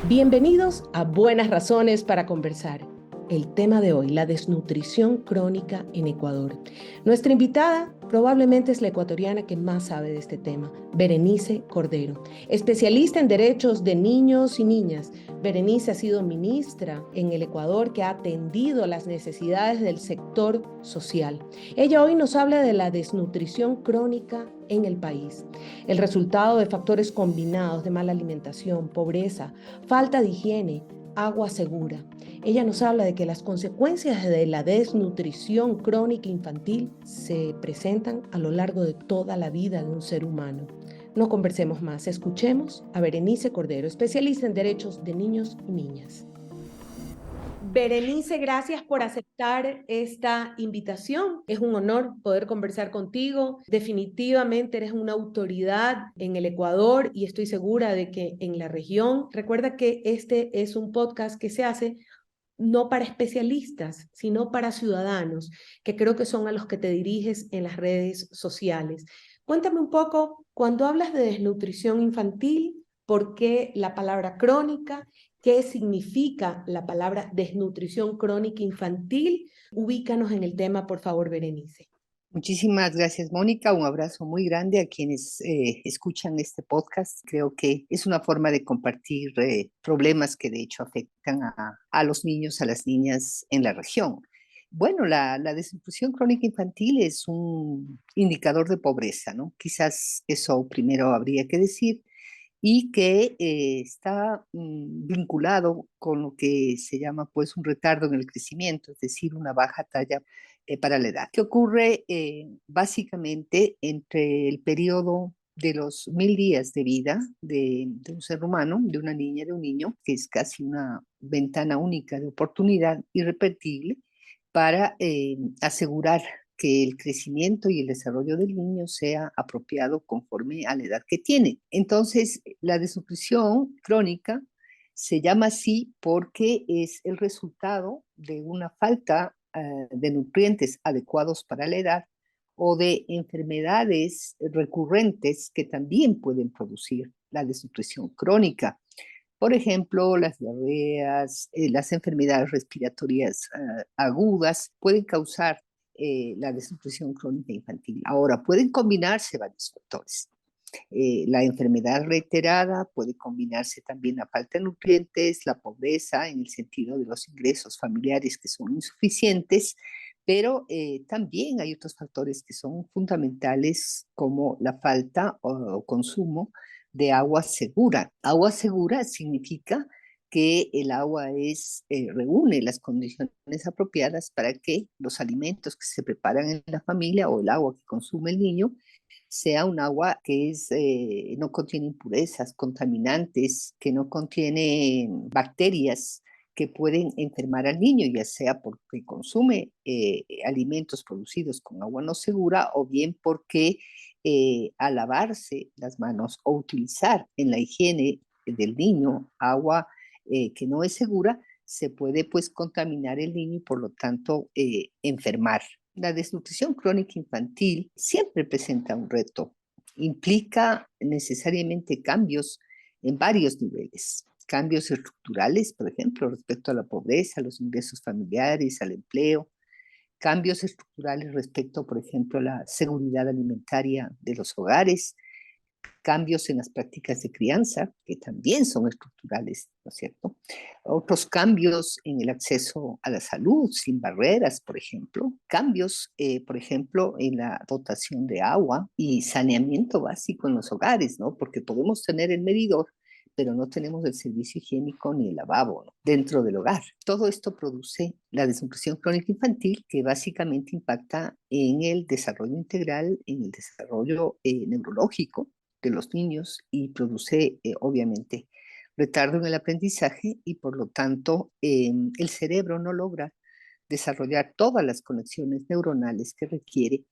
Bienvenidos a Buenas Razones para Conversar. El tema de hoy, la desnutrición crónica en Ecuador. Nuestra invitada probablemente es la ecuatoriana que más sabe de este tema, Berenice Cordero, especialista en derechos de niños y niñas. Berenice ha sido ministra en el Ecuador que ha atendido las necesidades del sector social. Ella hoy nos habla de la desnutrición crónica en el país, el resultado de factores combinados de mala alimentación, pobreza, falta de higiene, agua segura. Ella nos habla de que las consecuencias de la desnutrición crónica infantil se presentan a lo largo de toda la vida de un ser humano. No conversemos más, escuchemos a Berenice Cordero, especialista en derechos de niños y niñas. Berenice, gracias por aceptar esta invitación. Es un honor poder conversar contigo. Definitivamente eres una autoridad en el Ecuador y estoy segura de que en la región. Recuerda que este es un podcast que se hace no para especialistas, sino para ciudadanos, que creo que son a los que te diriges en las redes sociales. Cuéntame un poco, cuando hablas de desnutrición infantil, ¿por qué la palabra crónica? ¿Qué significa la palabra desnutrición crónica infantil? Ubícanos en el tema, por favor, Berenice. Muchísimas gracias, Mónica. Un abrazo muy grande a quienes escuchan este podcast. Creo que es una forma de compartir problemas que de hecho afectan a los niños, a las niñas en la región. Bueno, la desnutrición crónica infantil es un indicador de pobreza, ¿no? Quizás eso primero habría que decir y que está vinculado con lo que se llama pues un retardo en el crecimiento, es decir, una baja talla para la edad. ¿Qué ocurre básicamente entre el periodo de los 1000 días de vida de un ser humano, de una niña, de un niño, que es casi una ventana única de oportunidad irrepetible para asegurar que el crecimiento y el desarrollo del niño sea apropiado conforme a la edad que tiene? Entonces, la desnutrición crónica se llama así porque es el resultado de una falta de nutrientes adecuados para la edad o de enfermedades recurrentes que también pueden producir la desnutrición crónica. Por ejemplo, las diarreas, las enfermedades respiratorias agudas pueden causar la desnutrición crónica infantil. Ahora, pueden combinarse varios factores. La enfermedad reiterada puede combinarse también la falta de nutrientes, la pobreza en el sentido de los ingresos familiares que son insuficientes, pero también hay otros factores que son fundamentales como la falta o consumo de agua segura. Agua segura significa que el agua reúne las condiciones apropiadas para que los alimentos que se preparan en la familia o el agua que consume el niño sea un agua que no contiene impurezas, contaminantes, que no contiene bacterias que pueden enfermar al niño, ya sea porque consume alimentos producidos con agua no segura o bien porque al lavarse las manos o utilizar en la higiene del niño agua que no es segura, se puede pues contaminar el niño y por lo tanto enfermar. La desnutrición crónica infantil siempre presenta un reto. Implica necesariamente cambios en varios niveles. Cambios estructurales, por ejemplo, respecto a la pobreza, a los ingresos familiares, al empleo. Cambios estructurales respecto, por ejemplo, a la seguridad alimentaria de los hogares, cambios en las prácticas de crianza, que también son estructurales, ¿no es cierto? Otros cambios en el acceso a la salud, sin barreras, por ejemplo. Cambios, por ejemplo, en la dotación de agua y saneamiento básico en los hogares, ¿no? Porque podemos tener el medidor, pero no tenemos el servicio higiénico ni el lavabo, ¿no?, dentro del hogar. Todo esto produce la desnutrición crónica infantil, que básicamente impacta en el desarrollo integral, en el desarrollo neurológico de los niños y produce, obviamente, retardo en el aprendizaje y por lo tanto el cerebro no logra desarrollar todas las conexiones neuronales que requiere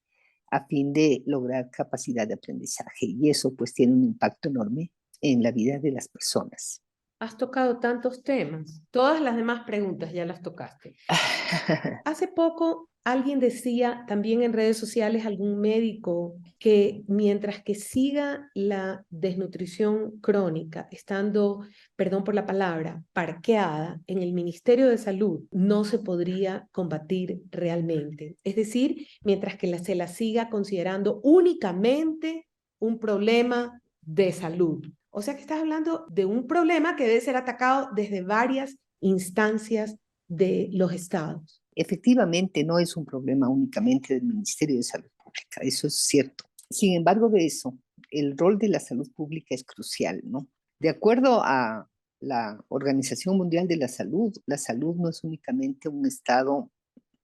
a fin de lograr capacidad de aprendizaje y eso pues tiene un impacto enorme en la vida de las personas. Has tocado tantos temas. Todas las demás preguntas ya las tocaste. Hace poco alguien decía también en redes sociales, algún médico, que mientras que siga la desnutrición crónica, estando, perdón por la palabra, parqueada en el Ministerio de Salud, no se podría combatir realmente. Es decir, mientras que se la siga considerando únicamente un problema de salud. O sea que estás hablando de un problema que debe ser atacado desde varias instancias de los estados. Efectivamente, no es un problema únicamente del Ministerio de Salud Pública, eso es cierto. Sin embargo, de eso, el rol de la salud pública es crucial, ¿no? De acuerdo a la Organización Mundial de la salud no es únicamente un estado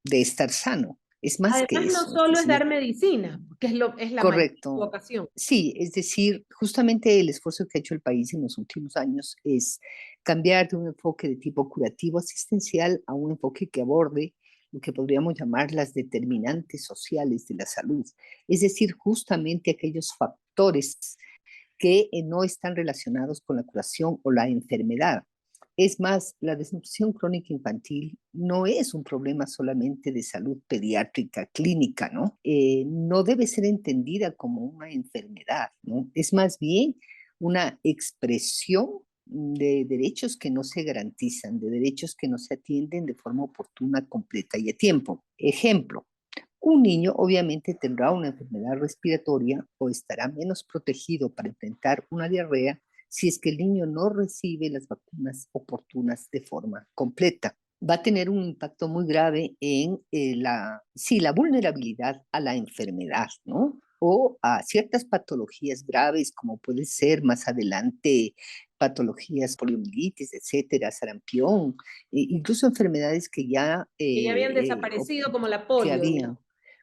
de estar sano, es más que Además, no eso, es solo es dar decir, medicina, que es la mayor correcto. vocación. Sí, es decir, justamente el esfuerzo que ha hecho el país en los últimos años es cambiar de un enfoque de tipo curativo asistencial a un enfoque que aborde lo que podríamos llamar las determinantes sociales de la salud, es decir, justamente aquellos factores que no están relacionados con la curación o la enfermedad. Es más, la desnutrición crónica infantil no es un problema solamente de salud pediátrica clínica, ¿no? No debe ser entendida como una enfermedad, ¿no? Es más bien una expresión de derechos que no se garantizan, de derechos que no se atienden de forma oportuna, completa y a tiempo. Ejemplo, un niño obviamente tendrá una enfermedad respiratoria o estará menos protegido para enfrentar una diarrea si es que el niño no recibe las vacunas oportunas de forma completa. Va a tener un impacto muy grave en la vulnerabilidad a la enfermedad, ¿no? O a ciertas patologías graves, como puede ser más adelante patologías, poliomielitis, etcétera, sarampión, incluso enfermedades Que ya habían desaparecido como la que polio, habían. digamos.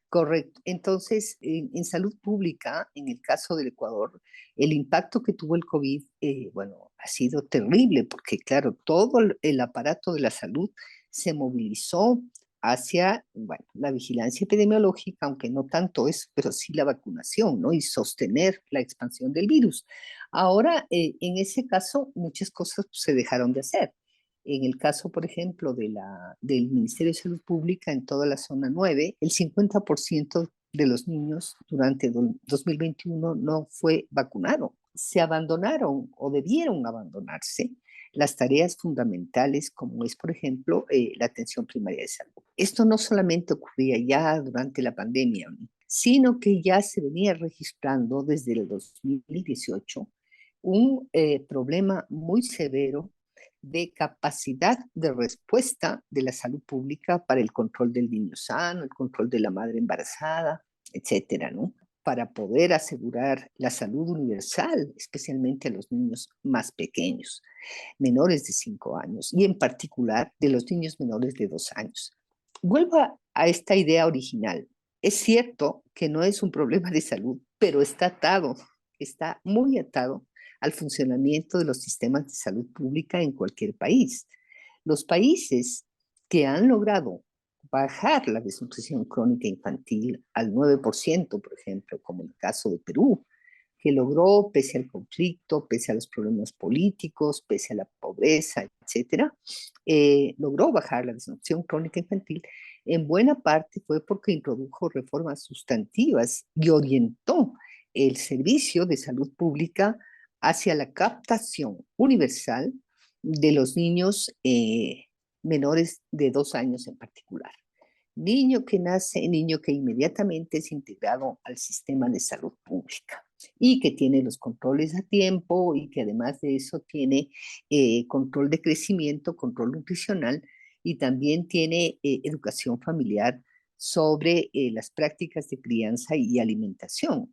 Correcto. Entonces, en salud pública, en el caso del Ecuador, el impacto que tuvo el COVID, bueno, ha sido terrible porque, claro, todo el aparato de la salud se movilizó hacia, bueno, la vigilancia epidemiológica, aunque no tanto eso, pero sí la vacunación, ¿no? Y sostener la expansión del virus. Ahora, en ese caso, muchas cosas se dejaron de hacer. En el caso, por ejemplo, del Ministerio de Salud Pública en toda la zona 9, el 50% de los niños durante 2021 no fue vacunado. Se abandonaron o debieron abandonarse las tareas fundamentales como es, por ejemplo, la atención primaria de salud. Esto no solamente ocurría ya durante la pandemia, sino que ya se venía registrando desde el 2018 un problema muy severo de capacidad de respuesta de la salud pública para el control del niño sano, el control de la madre embarazada, etcétera, ¿no? Para poder asegurar la salud universal, especialmente a los niños más pequeños, menores de 5 años, y en particular de los niños menores de 2 años. Vuelvo a esta idea original. Es cierto que no es un problema de salud, pero está atado, está muy atado al funcionamiento de los sistemas de salud pública en cualquier país. Los países que han logrado bajar la desnutrición crónica infantil al 9%, por ejemplo, como el caso de Perú, que logró, pese al conflicto, pese a los problemas políticos, pese a la pobreza, etcétera, logró bajar la desnutrición crónica infantil, en buena parte fue porque introdujo reformas sustantivas y orientó el servicio de salud pública hacia la captación universal de los niños menores de 2 años en particular. Niño que nace, niño que inmediatamente es integrado al sistema de salud pública y que tiene los controles a tiempo y que además de eso tiene control de crecimiento, control nutricional y también tiene educación familiar sobre las prácticas de crianza y alimentación.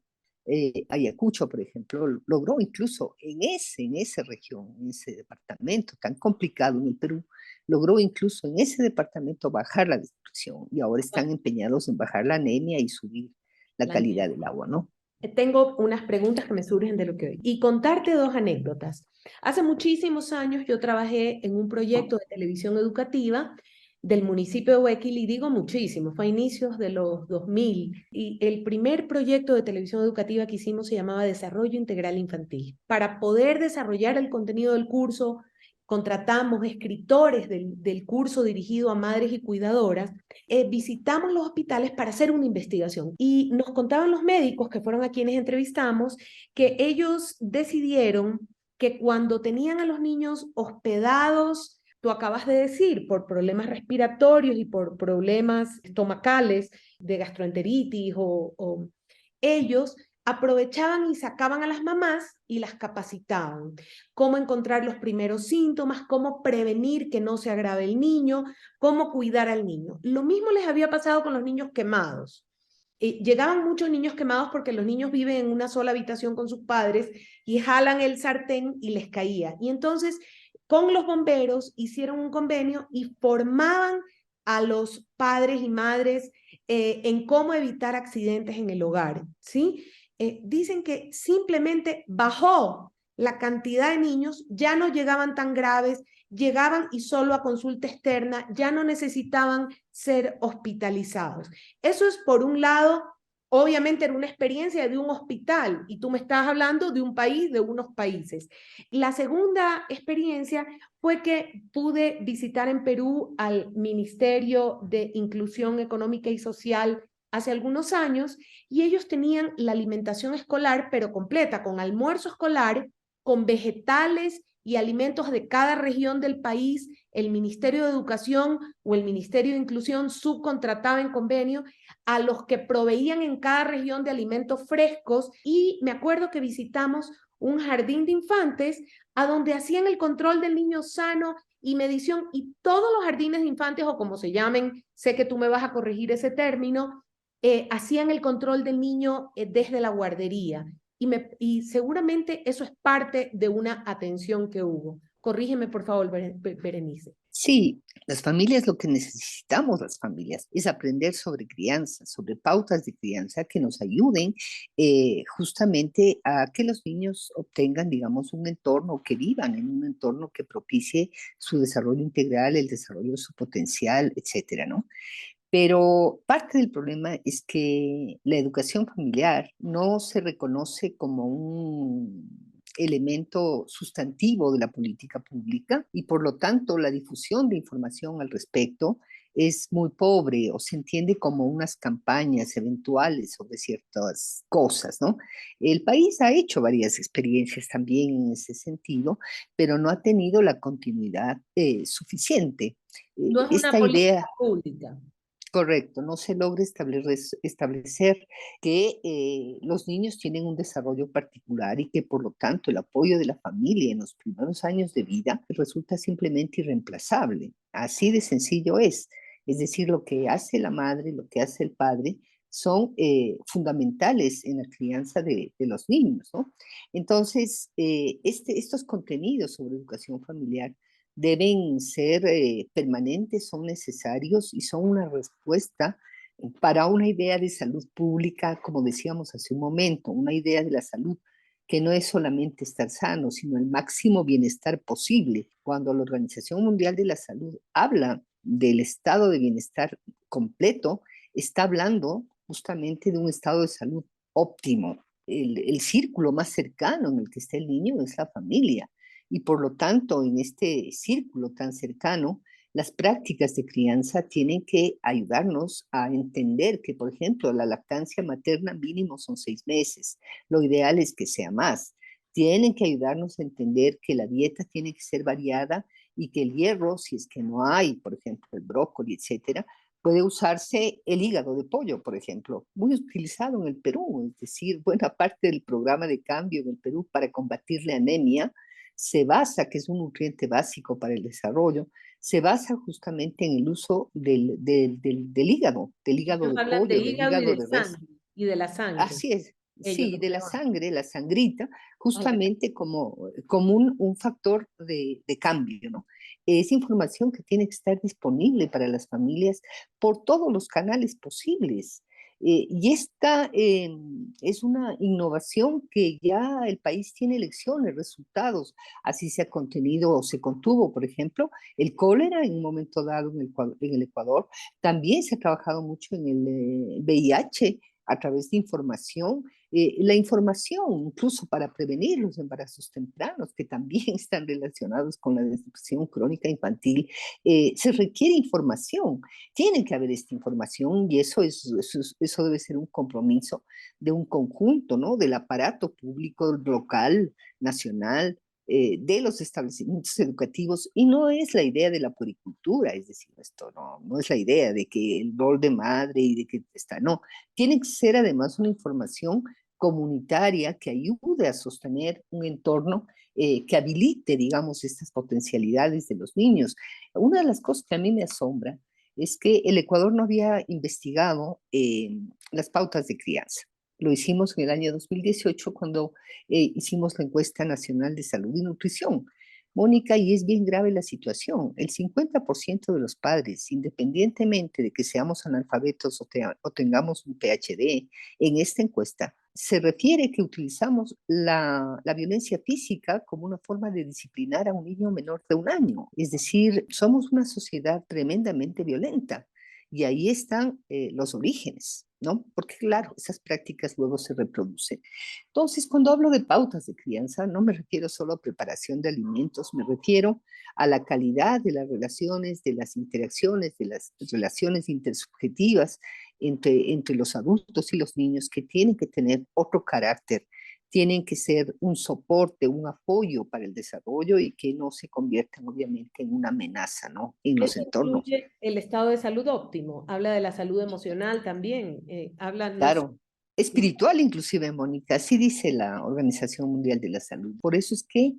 Ayacucho, por ejemplo, logró incluso en esa región, en ese departamento tan complicado en el Perú, logró incluso en ese departamento bajar la desnutrición y ahora están empeñados en bajar la anemia y subir la calidad del agua, ¿no? Tengo unas preguntas que me surgen de lo que oí. Y contarte dos anécdotas. Hace muchísimos años yo trabajé en un proyecto de televisión educativa del municipio de Guayaquil, y digo muchísimo, fue a inicios de los 2000, y el primer proyecto de televisión educativa que hicimos se llamaba Desarrollo Integral Infantil. Para poder desarrollar el contenido del curso contratamos escritores del curso dirigido a madres y cuidadoras, visitamos los hospitales para hacer una investigación. Y nos contaban los médicos, que fueron a quienes entrevistamos, que ellos decidieron que cuando tenían a los niños hospedados, tú acabas de decir, por problemas respiratorios y por problemas estomacales, de gastroenteritis o ellos aprovechaban y sacaban a las mamás y las capacitaban. Cómo encontrar los primeros síntomas, cómo prevenir que no se agrave el niño, cómo cuidar al niño. Lo mismo les había pasado con los niños quemados. Llegaban muchos niños quemados porque los niños viven en una sola habitación con sus padres y jalan el sartén y les caía. Y entonces con los bomberos hicieron un convenio y formaban a los padres y madres en cómo evitar accidentes en el hogar, ¿sí? Dicen que simplemente bajó la cantidad de niños, ya no llegaban tan graves, llegaban y solo a consulta externa, ya no necesitaban ser hospitalizados. Eso es por un lado, obviamente era una experiencia de un hospital y tú me estás hablando de un país, de unos países. La segunda experiencia fue que pude visitar en Perú al Ministerio de Inclusión Económica y Social hace algunos años y ellos tenían la alimentación escolar, pero completa, con almuerzo escolar, con vegetales y alimentos de cada región del país. El Ministerio de Educación o el Ministerio de Inclusión subcontrataba en convenio a los que proveían en cada región de alimentos frescos y me acuerdo que visitamos un jardín de infantes a donde hacían el control del niño sano y medición y todos los jardines de infantes o como se llamen, sé que tú me vas a corregir ese término, hacían el control del niño desde la guardería y seguramente eso es parte de una atención que hubo. Corrígeme por favor, Berenice. Sí, las familias, lo que necesitamos las familias es aprender sobre crianza, sobre pautas de crianza que nos ayuden justamente a que los niños obtengan, digamos, un entorno, que vivan en un entorno que propicie su desarrollo integral, el desarrollo de su potencial, etcétera, ¿no? Pero parte del problema es que la educación familiar no se reconoce como un elemento sustantivo de la política pública y por lo tanto la difusión de información al respecto es muy pobre o se entiende como unas campañas eventuales sobre ciertas cosas, ¿no? El país ha hecho varias experiencias también en ese sentido, pero no ha tenido la continuidad suficiente. No es una Esta idea. política pública. Correcto, no se logra establecer que los niños tienen un desarrollo particular y que por lo tanto el apoyo de la familia en los primeros años de vida resulta simplemente irreemplazable. Así de sencillo es. Es decir, lo que hace la madre, lo que hace el padre son fundamentales en la crianza de los niños, ¿no? Entonces, estos contenidos sobre educación familiar deben ser permanentes, son necesarios y son una respuesta para una idea de salud pública, como decíamos hace un momento, una idea de la salud que no es solamente estar sano, sino el máximo bienestar posible. Cuando la Organización Mundial de la Salud habla del estado de bienestar completo, está hablando justamente de un estado de salud óptimo. El círculo más cercano en el que está el niño es la familia y por lo tanto, en este círculo tan cercano, las prácticas de crianza tienen que ayudarnos a entender que, por ejemplo, la lactancia materna mínimo son 6 meses. Lo ideal es que sea más. Tienen que ayudarnos a entender que la dieta tiene que ser variada y que el hierro, si es que no hay, por ejemplo, el brócoli, etcétera, puede usarse el hígado de pollo, por ejemplo, muy utilizado en el Perú, es decir, buena parte del programa de cambio en el Perú para combatir la anemia se basa, que es un nutriente básico para el desarrollo, se basa justamente en el uso del hígado, del hígado Ellos de hablan de pollo, del hígado y hígado de de res. sangre y de la sangre. Así es, Ellos sí, lo de que la hablan. sangre, la sangrita, justamente como un factor de cambio, ¿no? Es información que tiene que estar disponible para las familias por todos los canales posibles. Y esta es una innovación que ya el país tiene elecciones, resultados. Así se ha contenido o se contuvo, por ejemplo, el cólera en un momento dado en el Ecuador. También se ha trabajado mucho en el VIH a través de información La información, incluso para prevenir los embarazos tempranos, que también están relacionados con la desnutrición crónica infantil, se requiere información. Tiene que haber esta información y eso debe ser un compromiso de un conjunto, ¿no? Del aparato público local, nacional, de los establecimientos educativos, y no es la idea de la puericultura, es decir, esto no es la idea de que el rol de madre y de que está, no, tiene que ser además una información comunitaria que ayude a sostener un entorno que habilite, digamos, estas potencialidades de los niños. Una de las cosas que a mí me asombra es que el Ecuador no había investigado las pautas de crianza. Lo hicimos en el año 2018 cuando hicimos la encuesta nacional de salud y nutrición. Mónica, y es bien grave la situación. El 50% de los padres, independientemente de que seamos analfabetos o tengamos un PhD, en esta encuesta se refiere que utilizamos la violencia física como una forma de disciplinar a un niño menor de 1 año. Es decir, somos una sociedad tremendamente violenta. Y ahí están los orígenes, ¿no? Porque claro, esas prácticas luego se reproducen. Entonces, cuando hablo de pautas de crianza, no me refiero solo a preparación de alimentos, me refiero a la calidad de las relaciones, de las interacciones, de las relaciones intersubjetivas entre los adultos y los niños, que tienen que tener otro carácter, tienen que ser un soporte, un apoyo para el desarrollo y que no se conviertan obviamente en una amenaza, ¿no? En los Eso entornos. incluye el estado de salud óptimo, habla de la salud emocional también, habla no. Claro, espiritual inclusive, Mónica, así dice la Organización Mundial de la Salud. Por eso es que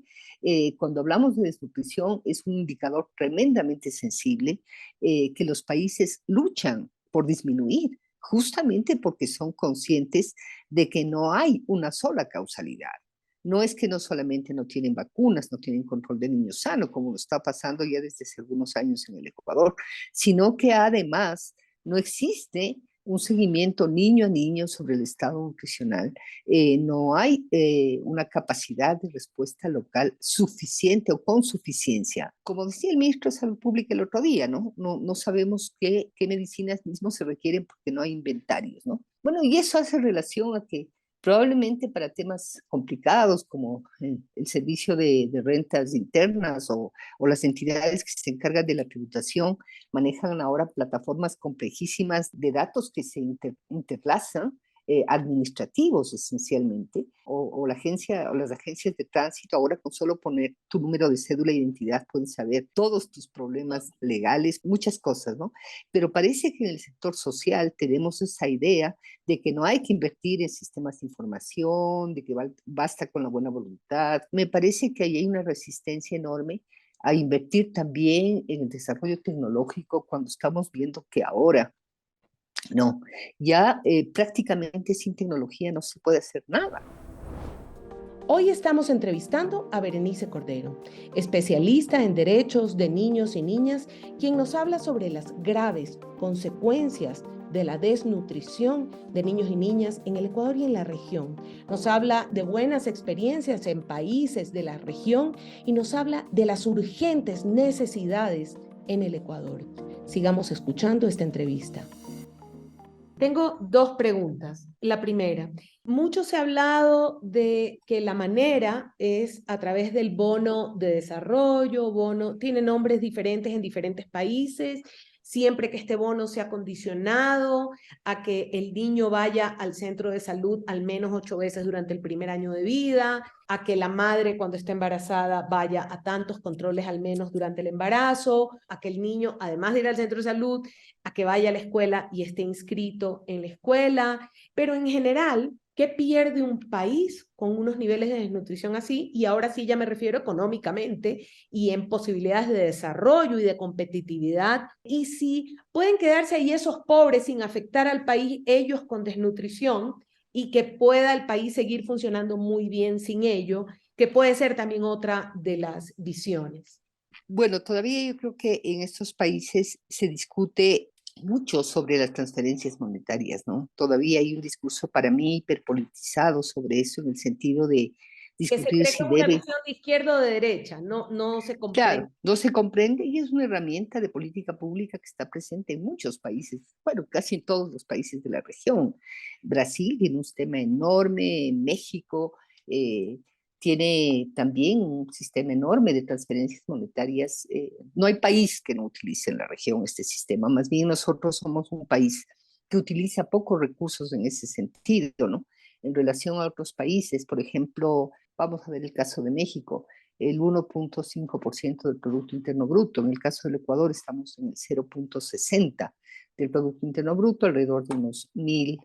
cuando hablamos de desnutrición es un indicador tremendamente sensible que los países luchan por disminuir, justamente porque son conscientes de que no hay una sola causalidad. No es que no solamente no tienen vacunas, no tienen control de niños sanos, como está pasando ya desde hace algunos años en el Ecuador, sino que además no existe un seguimiento niño a niño sobre el estado nutricional. No hay una capacidad de respuesta local suficiente o con suficiencia. Como decía el ministro de Salud Pública el otro día, no sabemos qué medicinas mismo se requieren porque no hay inventarios, ¿no? Bueno, y eso hace relación a que probablemente para temas complicados como el servicio de rentas internas o las entidades que se encargan de la tributación manejan ahora plataformas complejísimas de datos que se interlazan, administrativos esencialmente, o la agencia o las agencias de tránsito ahora con solo poner tu número de cédula de identidad pueden saber todos tus problemas legales, muchas cosas, ¿no? Pero parece que en el sector social tenemos esa idea de que no hay que invertir en sistemas de información, de que basta con la buena voluntad. Me parece que ahí hay una resistencia enorme a invertir también en el desarrollo tecnológico cuando estamos viendo que ahora no, ya prácticamente sin tecnología no se puede hacer nada. Hoy estamos entrevistando a Berenice Cordero, especialista en derechos de niños y niñas, quien nos habla sobre las graves consecuencias de la desnutrición de niños y niñas en el Ecuador y en la región. Nos habla de buenas experiencias en países de la región y nos habla de las urgentes necesidades en el Ecuador. Sigamos escuchando esta entrevista. Tengo dos preguntas. La primera, mucho se ha hablado de que la manera es a través del bono de desarrollo, tiene nombres diferentes en diferentes países, siempre que este bono sea condicionado a que el niño vaya al centro de salud al menos 8 veces durante el primer año de vida, a que la madre cuando esté embarazada vaya a tantos controles al menos durante el embarazo, a que el niño, además de ir al centro de salud, a que vaya a la escuela y esté inscrito en la escuela, pero en general, ¿qué pierde un país con unos niveles de desnutrición así? Y ahora sí ya me refiero económicamente y en posibilidades de desarrollo y de competitividad. Y si pueden quedarse ahí esos pobres sin afectar al país, ellos con desnutrición, y que pueda el país seguir funcionando muy bien sin ello, que puede ser también otra de las visiones. Bueno, todavía yo creo que en estos países se discute mucho sobre las transferencias monetarias, ¿no? Todavía hay un discurso para mí hiperpolitizado sobre eso en el sentido Que se discutir cree que si es una debe. visión de izquierda o de derecha, no se comprende. Claro, no se comprende y es una herramienta de política pública que está presente en muchos países, bueno, casi en todos los países de la región. Brasil tiene un sistema enorme, México tiene también un sistema enorme de transferencias monetarias. No hay país que no utilice en la región este sistema, más bien nosotros somos un país que utiliza pocos recursos en ese sentido, ¿no? En relación a otros países, por ejemplo, vamos a ver el caso de México, el 1.5% del Producto Interno Bruto. En el caso del Ecuador estamos en el 0.60 del Producto Interno Bruto, alrededor de unos 1.000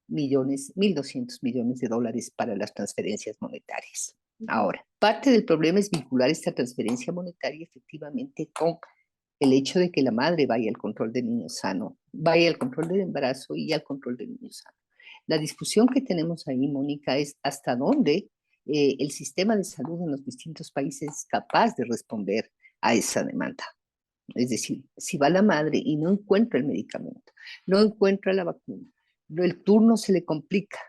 millones, 1.200 millones de dólares para las transferencias monetarias. Ahora, parte del problema es vincular esta transferencia monetaria efectivamente con el hecho de que la madre vaya al control del niño sano, vaya al control del embarazo y al control del niño sano. La discusión que tenemos ahí, Mónica, es hasta dónde el sistema de salud en los distintos países es capaz de responder a esa demanda. Es decir, si va la madre y no encuentra el medicamento, no encuentra la vacuna, el turno se le complica,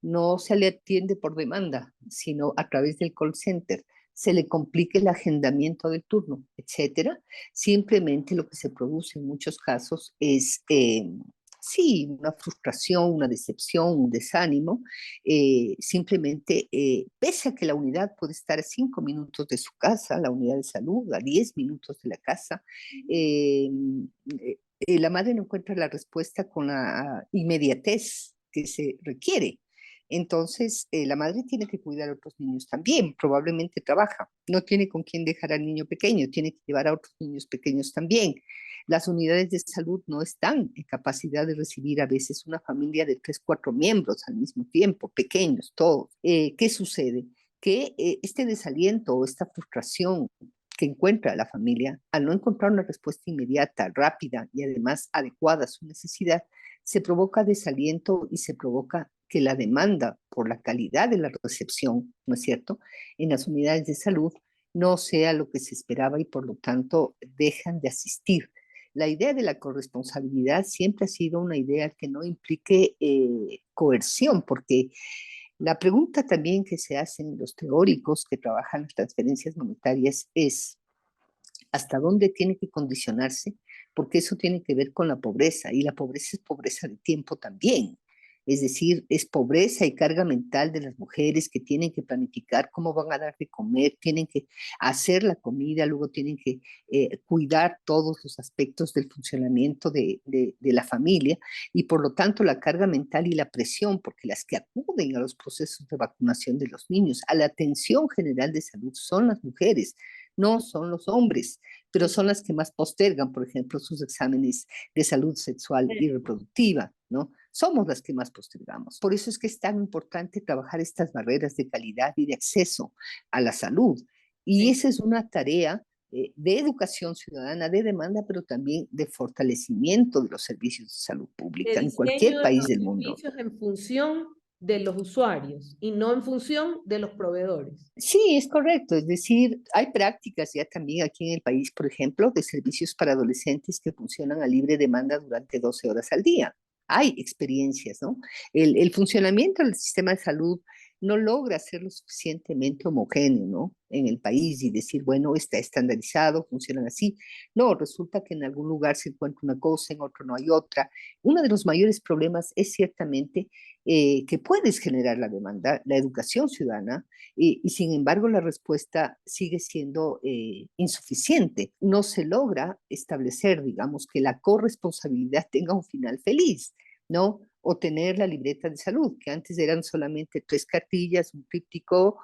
no se le atiende por demanda, sino a través del call center, se le complica el agendamiento del turno, etcétera. Simplemente lo que se produce en muchos casos es sí, una frustración, una decepción, un desánimo, simplemente, pese a que la unidad puede estar a 5 minutos de su casa, la unidad de salud, a 10 minutos de la casa, eh, la madre no encuentra la respuesta con la inmediatez que se requiere. Entonces, la madre tiene que cuidar a otros niños también, probablemente trabaja, no tiene con quién dejar al niño pequeño, tiene que llevar a otros niños pequeños también. Las unidades de salud no están en capacidad de recibir a veces una familia de 3, 4 miembros al mismo tiempo, pequeños, todos. ¿Qué sucede? Que este desaliento o esta frustración que encuentra la familia, al no encontrar una respuesta inmediata, rápida y además adecuada a su necesidad, se provoca desaliento y se provoca que la demanda por la calidad de la recepción, ¿no es cierto?, en las unidades de salud no sea lo que se esperaba y por lo tanto dejan de asistir. La idea de la corresponsabilidad siempre ha sido una idea que no implique coerción, porque la pregunta también que se hacen los teóricos que trabajan las transferencias monetarias es hasta dónde tiene que condicionarse, porque eso tiene que ver con la pobreza, y la pobreza es pobreza de tiempo también. Es decir, es pobreza y carga mental de las mujeres que tienen que planificar cómo van a dar de comer, tienen que hacer la comida, luego tienen que cuidar todos los aspectos del funcionamiento de la familia y por lo tanto la carga mental y la presión, porque las que acuden a los procesos de vacunación de los niños, a la atención general de salud son las mujeres, no son los hombres, pero son las que más postergan, por ejemplo, sus exámenes de salud sexual y reproductiva, ¿no? Somos las que más postergamos. Por eso es que es tan importante trabajar estas barreras de calidad y de acceso a la salud. Y esa es una tarea de educación ciudadana, de demanda, pero también de fortalecimiento de los servicios de salud De pública en diseño cualquier de país los del mundo. servicios en función de los usuarios y no en función de los proveedores. Sí, es correcto. Es decir, hay prácticas ya también aquí en el país, por ejemplo, de servicios para adolescentes que funcionan a libre demanda durante 12 horas al día. Hay experiencias, ¿no? El funcionamiento del sistema de salud no logra ser lo suficientemente homogéneo, ¿no? En el país y decir, bueno, está estandarizado, funcionan así. No, resulta que en algún lugar se encuentra una cosa, en otro no hay otra. Uno de los mayores problemas es ciertamente que puedes generar la demanda, la educación ciudadana, y sin embargo la respuesta sigue siendo insuficiente. No se logra establecer, digamos, que la corresponsabilidad tenga un final feliz, ¿no? O tener la libreta de salud, que antes eran solamente 3 cartillas, un tríptico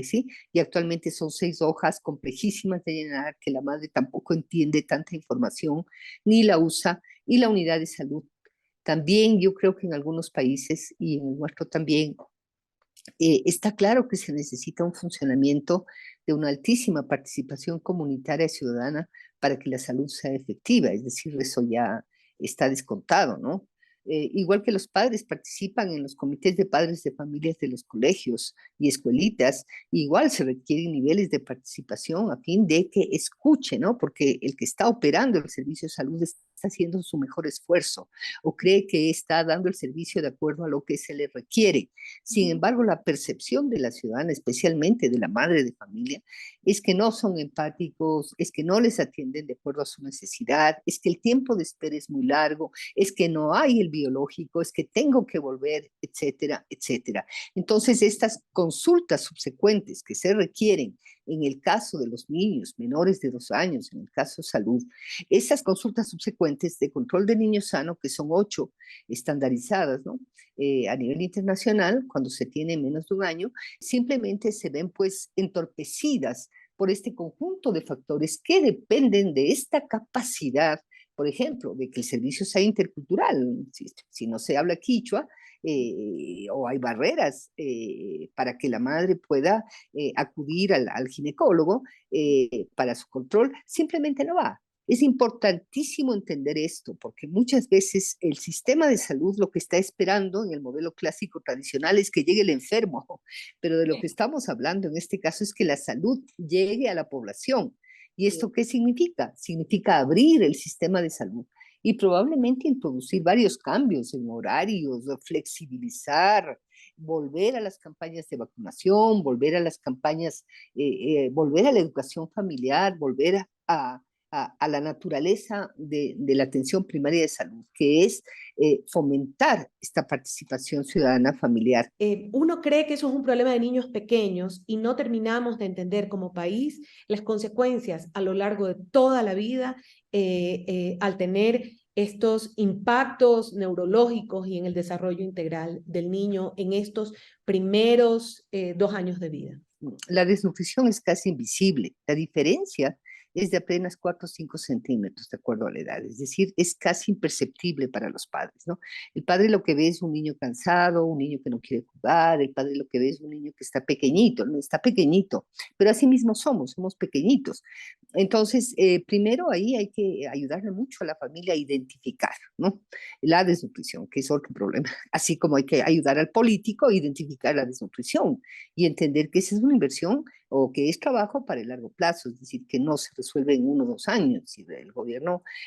sí, y actualmente son 6 hojas complejísimas de llenar, que la madre tampoco entiende tanta información, ni la usa, y la unidad de salud. También yo creo que en algunos países, y en el nuestro también, está claro que se necesita un funcionamiento de una altísima participación comunitaria ciudadana para que la salud sea efectiva, es decir, eso ya está descontado, ¿no? Igual que los padres participan en los comités de padres de familias de los colegios y escuelitas, igual se requieren niveles de participación a fin de que escuche, ¿no? Porque el que está operando el servicio de salud es está haciendo su mejor esfuerzo o cree que está dando el servicio de acuerdo a lo que se le requiere. Sin embargo, la percepción de la ciudadana, especialmente de la madre de familia, es que no son empáticos, es que no les atienden de acuerdo a su necesidad, es que el tiempo de espera es muy largo, es que no hay el biológico, es que tengo que volver, etcétera, etcétera. Entonces, estas consultas subsecuentes que se requieren en el caso de los niños menores de 2 años, en el caso de salud, esas consultas subsecuentes de control de niño sano, que son 8 estandarizadas, ¿no? A nivel internacional, cuando se tiene menos de un año, simplemente se ven pues entorpecidas por este conjunto de factores que dependen de esta capacidad, por ejemplo, de que el servicio sea intercultural. Si no se habla quichua, o hay barreras para que la madre pueda acudir al ginecólogo para su control, simplemente no va. Es importantísimo entender esto, porque muchas veces el sistema de salud lo que está esperando en el modelo clásico tradicional es que llegue el enfermo, pero de lo que estamos hablando en este caso es que la salud llegue a la población. ¿Y esto qué significa? Significa abrir el sistema de salud y probablemente introducir varios cambios en horarios, flexibilizar, volver a las campañas de vacunación, volver a las campañas, volver a la educación familiar, volver a la naturaleza de la atención primaria de salud, que es fomentar esta participación ciudadana familiar. Uno cree que eso es un problema de niños pequeños y no terminamos de entender como país las consecuencias a lo largo de toda la vida al tener estos impactos neurológicos y en el desarrollo integral del niño en estos primeros 2 años de vida. La desnutrición es casi invisible. La diferencia es de apenas 4 o 5 centímetros, de acuerdo a la edad. Es decir, es casi imperceptible para los padres, ¿no? El padre lo que ve es un niño cansado, un niño que no quiere jugar, el padre lo que ve es un niño que está pequeñito, ¿no? Está pequeñito, pero así mismo somos pequeñitos. Entonces, primero ahí hay que ayudarle mucho a la familia a identificar, ¿no? La desnutrición, que es otro problema. Así como hay que ayudar al político a identificar la desnutrición y entender que esa es una inversión o que es trabajo para el largo plazo, es decir, que no se resuelve en 1 o 2 años. Y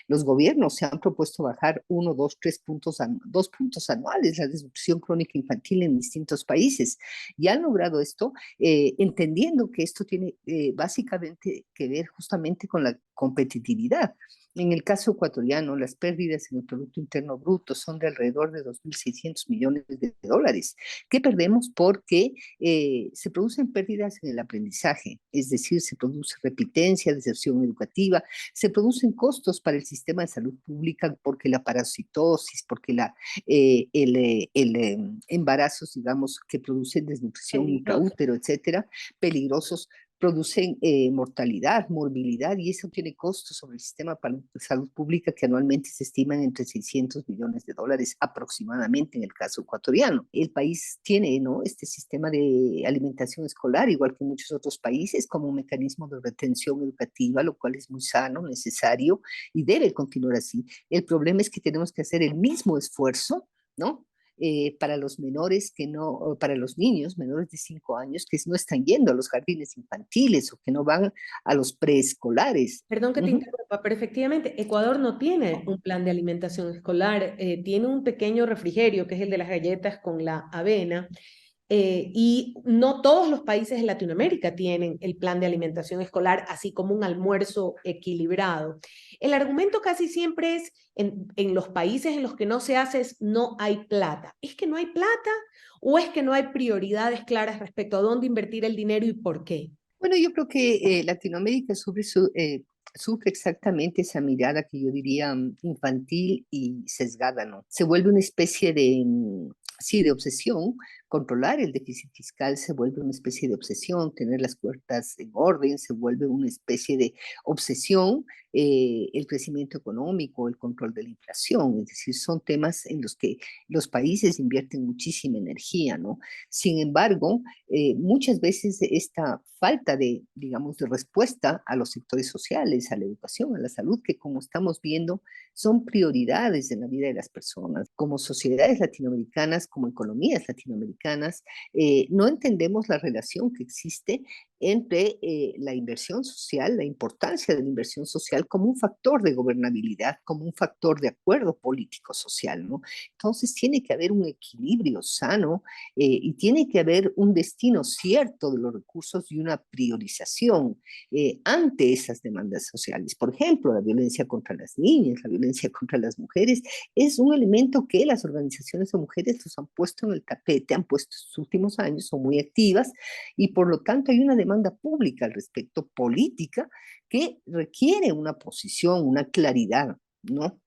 los gobiernos se han propuesto bajar 2 puntos anuales la desnutrición crónica infantil en distintos países y han logrado esto entendiendo que esto tiene básicamente que ver justamente con la competitividad. En el caso ecuatoriano, las pérdidas en el Producto Interno Bruto son de alrededor de 2.600 millones de dólares, que perdemos porque se producen pérdidas en el aprendizaje, es decir, se produce repitencia, deserción educativa, se producen costos para el sistema de salud pública porque la parasitosis, porque embarazos, digamos, que producen desnutrición intraútero, etcétera, peligrosos, producen mortalidad, morbilidad, y eso tiene costos sobre el sistema de salud pública que anualmente se estiman entre 600 millones de dólares aproximadamente en el caso ecuatoriano. El país tiene, ¿no?, este sistema de alimentación escolar, igual que muchos otros países, como un mecanismo de retención educativa, lo cual es muy sano, necesario y debe continuar así. El problema es que tenemos que hacer el mismo esfuerzo, ¿no?, para los menores que no, para los niños menores de 5 años que no están yendo a los jardines infantiles o que no van a los preescolares. Perdón que te interrumpa, pero efectivamente Ecuador no tiene un plan de alimentación escolar, tiene un pequeño refrigerio que es el de las galletas con la avena, y no todos los países de Latinoamérica tienen el plan de alimentación escolar, así como un almuerzo equilibrado. El argumento casi siempre es, en los países en los que no se hace, es no hay plata. ¿Es que no hay plata o es que no hay prioridades claras respecto a dónde invertir el dinero y por qué? Bueno, yo creo que Latinoamérica sufre exactamente esa mirada que yo diría infantil y sesgada, ¿no? Se vuelve una especie de, sí, de obsesión. Controlar el déficit fiscal se vuelve una especie de obsesión, tener las cuentas en orden se vuelve una especie de obsesión, el crecimiento económico, el control de la inflación, es decir, son temas en los que los países invierten muchísima energía, ¿no? Sin embargo, muchas veces esta falta de, digamos, de respuesta a los sectores sociales, a la educación, a la salud, que como estamos viendo, son prioridades en la vida de las personas. Como sociedades latinoamericanas, como economías latinoamericanas, no entendemos la relación que existe entre la inversión social, la importancia de la inversión social como un factor de gobernabilidad, como un factor de acuerdo político-social, ¿no? Entonces tiene que haber un equilibrio sano y tiene que haber un destino cierto de los recursos y una priorización ante esas demandas sociales. Por ejemplo, la violencia contra las niñas, la violencia contra las mujeres, es un elemento que las organizaciones de mujeres los han puesto en el tapete, han puesto estos últimos años, son muy activas y por lo tanto hay una demanda pública al respecto, política, que requiere una posición, una claridad, ¿no?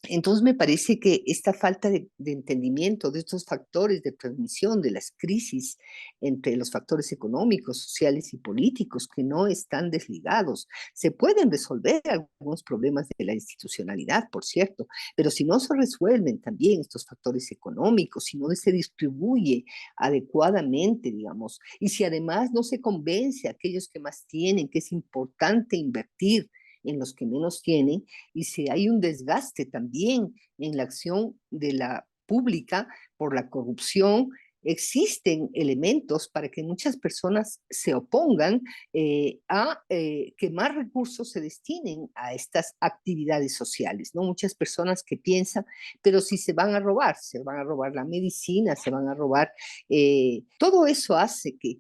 Entonces me parece que esta falta de entendimiento de estos factores de transmisión de las crisis entre los factores económicos, sociales y políticos que no están desligados, se pueden resolver algunos problemas de la institucionalidad, por cierto, pero si no se resuelven también estos factores económicos, si no se distribuye adecuadamente, digamos, y si además no se convence a aquellos que más tienen que es importante invertir en los que menos tienen, y si hay un desgaste también en la acción de la pública por la corrupción, existen elementos para que muchas personas se opongan a que más recursos se destinen a estas actividades sociales, ¿no? Muchas personas que piensan, pero si se van a robar la medicina, se van a robar, todo eso hace que,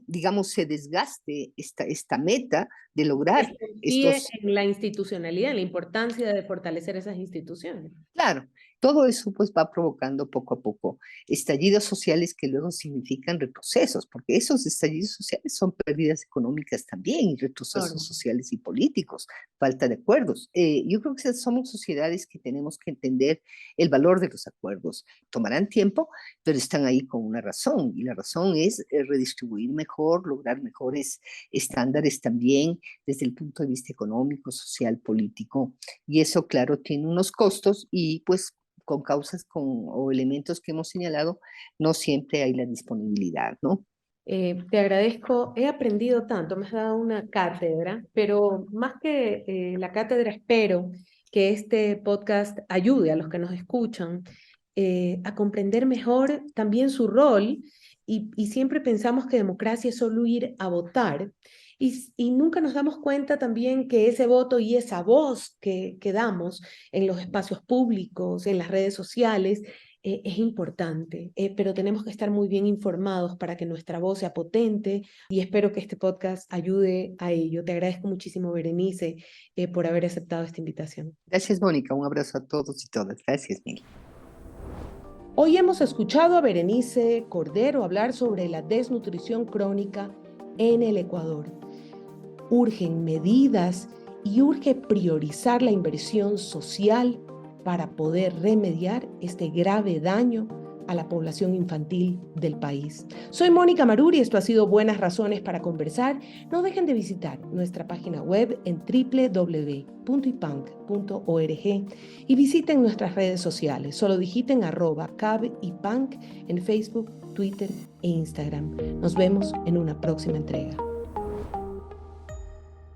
digamos, se desgaste esta meta de lograr Desconfíe estos. en la institucionalidad, en la importancia de fortalecer esas instituciones. Claro, todo eso pues va provocando poco a poco estallidos sociales que luego significan retrocesos, porque esos estallidos sociales son pérdidas económicas también y Claro. retrocesos sociales y políticos, falta de acuerdos. Yo creo que somos sociedades que tenemos que entender el valor de los acuerdos. Tomarán tiempo, pero están ahí con una razón y la razón es redistribuir mejor, lograr mejores estándares también desde el punto de vista económico, social, político y eso, claro, tiene unos costos y pues con causas o elementos que hemos señalado, no siempre hay la disponibilidad, ¿no? Te agradezco, he aprendido tanto, me has dado una cátedra, pero más que la cátedra espero que este podcast ayude a los que nos escuchan a comprender mejor también su rol y siempre pensamos que democracia es solo ir a votar y nunca nos damos cuenta también que ese voto y esa voz que damos en los espacios públicos, en las redes sociales, es importante, pero tenemos que estar muy bien informados para que nuestra voz sea potente y espero que este podcast ayude a ello. Te agradezco muchísimo, Berenice, por haber aceptado esta invitación. Gracias, Mónica. Un abrazo a todos y todas. Gracias, Mil. Hoy hemos escuchado a Berenice Cordero hablar sobre la desnutrición crónica en el Ecuador. Urgen medidas y urge priorizar la inversión social para poder remediar este grave daño a la población infantil del país. Soy Mónica Maruri, esto ha sido Buenas Razones para Conversar. No dejen de visitar nuestra página web en www.ipanc.org y visiten nuestras redes sociales. Solo digiten @cabipanc en Facebook, Twitter e Instagram. Nos vemos en una próxima entrega.